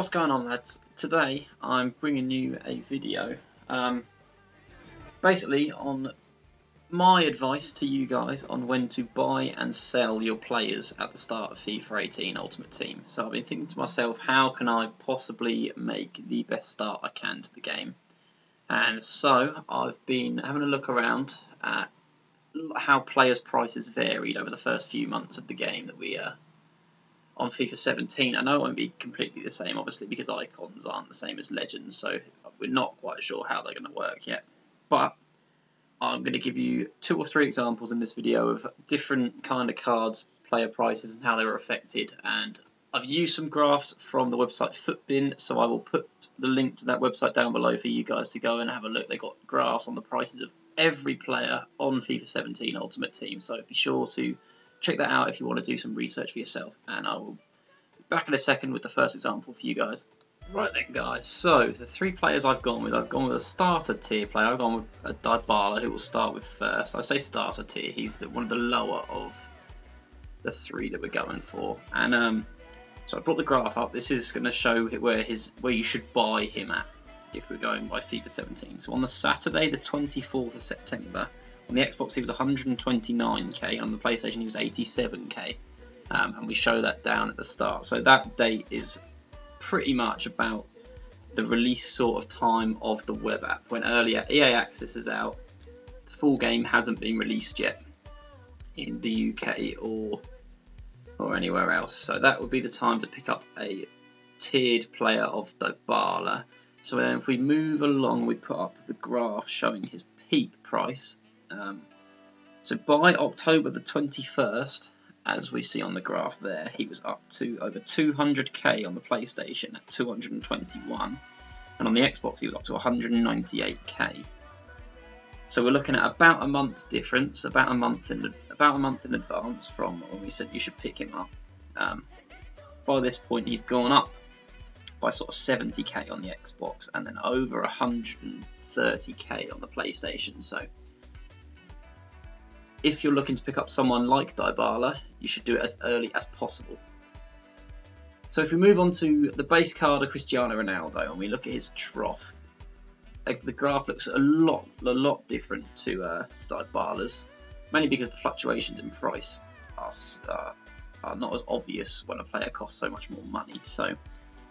What's going on, lads? Today I'm bringing you a video basically on my advice to you guys on when to buy and sell your players at the start of FIFA 18 Ultimate Team. So I've been thinking to myself, how can I possibly make the best start I can to the game? And so I've been having a look around at how players' prices varied over the first few months of the game that we on FIFA 17. I know it won't be completely the same, obviously, because icons aren't the same as legends, so we're not quite sure how they're going to work yet. But I'm going to give you 2 or 3 examples in this video of different kind of cards, player prices, and how they were affected. And I've used some graphs from the website Futbin, so I will put the link to that website down below for you guys to go and have a look. They've got graphs on the prices of every player on FIFA 17 Ultimate Team, so be sure to check that out if you want to do some research for yourself, and I will be back in a second with the first example for you guys. Right then, guys, so the 3 players I've gone with a starter tier player. I've gone with a Dybala, who will start with first. I say starter tier, he's one of the lower of the 3 that we're going for. And so I brought the graph up. This is going to show where you should buy him at if we're going by FIFA 17. So on the Saturday, the 24th of September, on the Xbox he was 129k, on the PlayStation he was 87k, and we show that down at the start. So that date is pretty much about the release sort of time of the web app. When earlier EA Access is out, the full game hasn't been released yet in the UK or anywhere else. So that would be the time to pick up a tiered player of Dybala. So then if we move along, we put up the graph showing his peak price. So by October the 21st, as we see on the graph there, he was up to over 200k on the PlayStation at 221, and on the Xbox he was up to 198k. So we're looking at about a month's difference, about a month in advance from when we said you should pick him up. By this point, he's gone up by sort of 70k on the Xbox, and then over 130k on the PlayStation. So if you're looking to pick up someone like Dybala, you should do it as early as possible. So if we move on to the base card of Cristiano Ronaldo and we look at his trough, the graph looks a lot different to Dybala's, mainly because the fluctuations in price are not as obvious when a player costs so much more money. So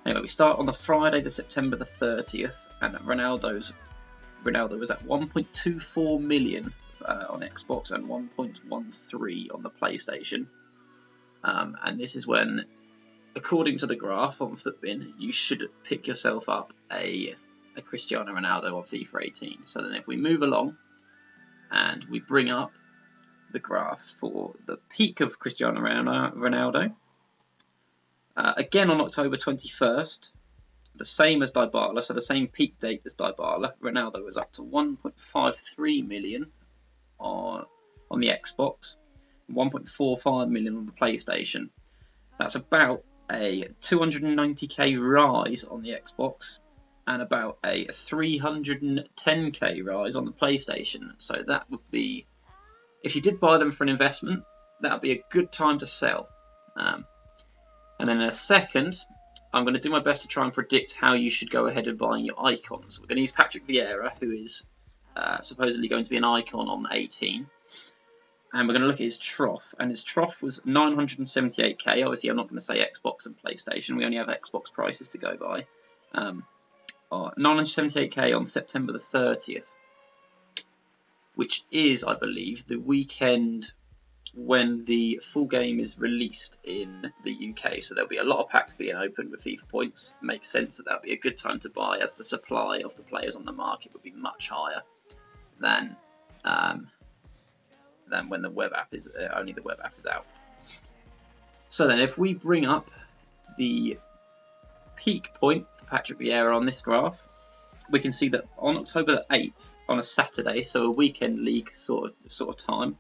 anyway, we start on the Friday, the September the 30th, and Ronaldo was at 1.24 million on Xbox and 1.13 on the PlayStation. And this is when, according to the graph on Futbin, you should pick yourself up a Cristiano Ronaldo on FIFA 18. So then if we move along and we bring up the graph for the peak of Cristiano Ronaldo, again on October 21st, the same as Dybala, so the same peak date as Dybala, Ronaldo was up to 1.53 million on the Xbox, 1.45 million on the PlayStation. That's about a 290k rise on the Xbox and about a 310k rise on the PlayStation. So that would be, if you did buy them for an investment, that would be a good time to sell. And then in a second, I'm going to do my best to try and predict how you should go ahead and buying your icons. We're going to use Patrick Vieira, who is supposedly going to be an icon on 18, and we're going to look at his trough, and his trough was 978k. Obviously I'm not going to say Xbox and PlayStation, we only have Xbox prices to go by. 978k on September the 30th, which is, I believe, the weekend when the full game is released in the UK, so there'll be a lot of packs being opened with FIFA points. It makes sense that that'll be a good time to buy, as the supply of the players on the market would be much higher than when the web app is only the web app is out. So then, if we bring up the peak point for Patrick Vieira on this graph, we can see that on October the 8th, on a Saturday, so a weekend league sort of time,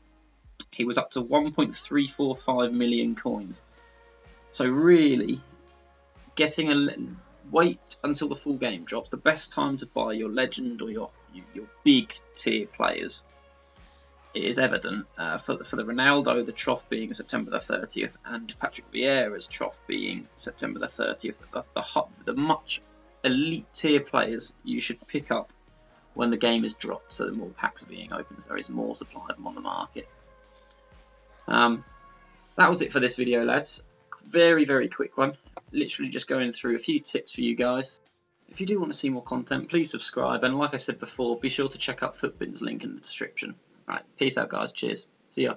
he was up to 1.345 million coins. So really, wait until the full game drops. The best time to buy your legend or your big tier players it is evident for the Ronaldo, the trough being September the 30th, and Patrick Vieira's trough being September the 30th. The much elite tier players you should pick up when the game is dropped, so the more packs are being opened, so there is more supply of them on the market. That was it for this video, lads. Very, very quick one. Literally just going through a few tips for you guys. If you do want to see more content, please subscribe. And like I said before, be sure to check out Futbin's link in the description. Right, peace out, guys. Cheers. See ya.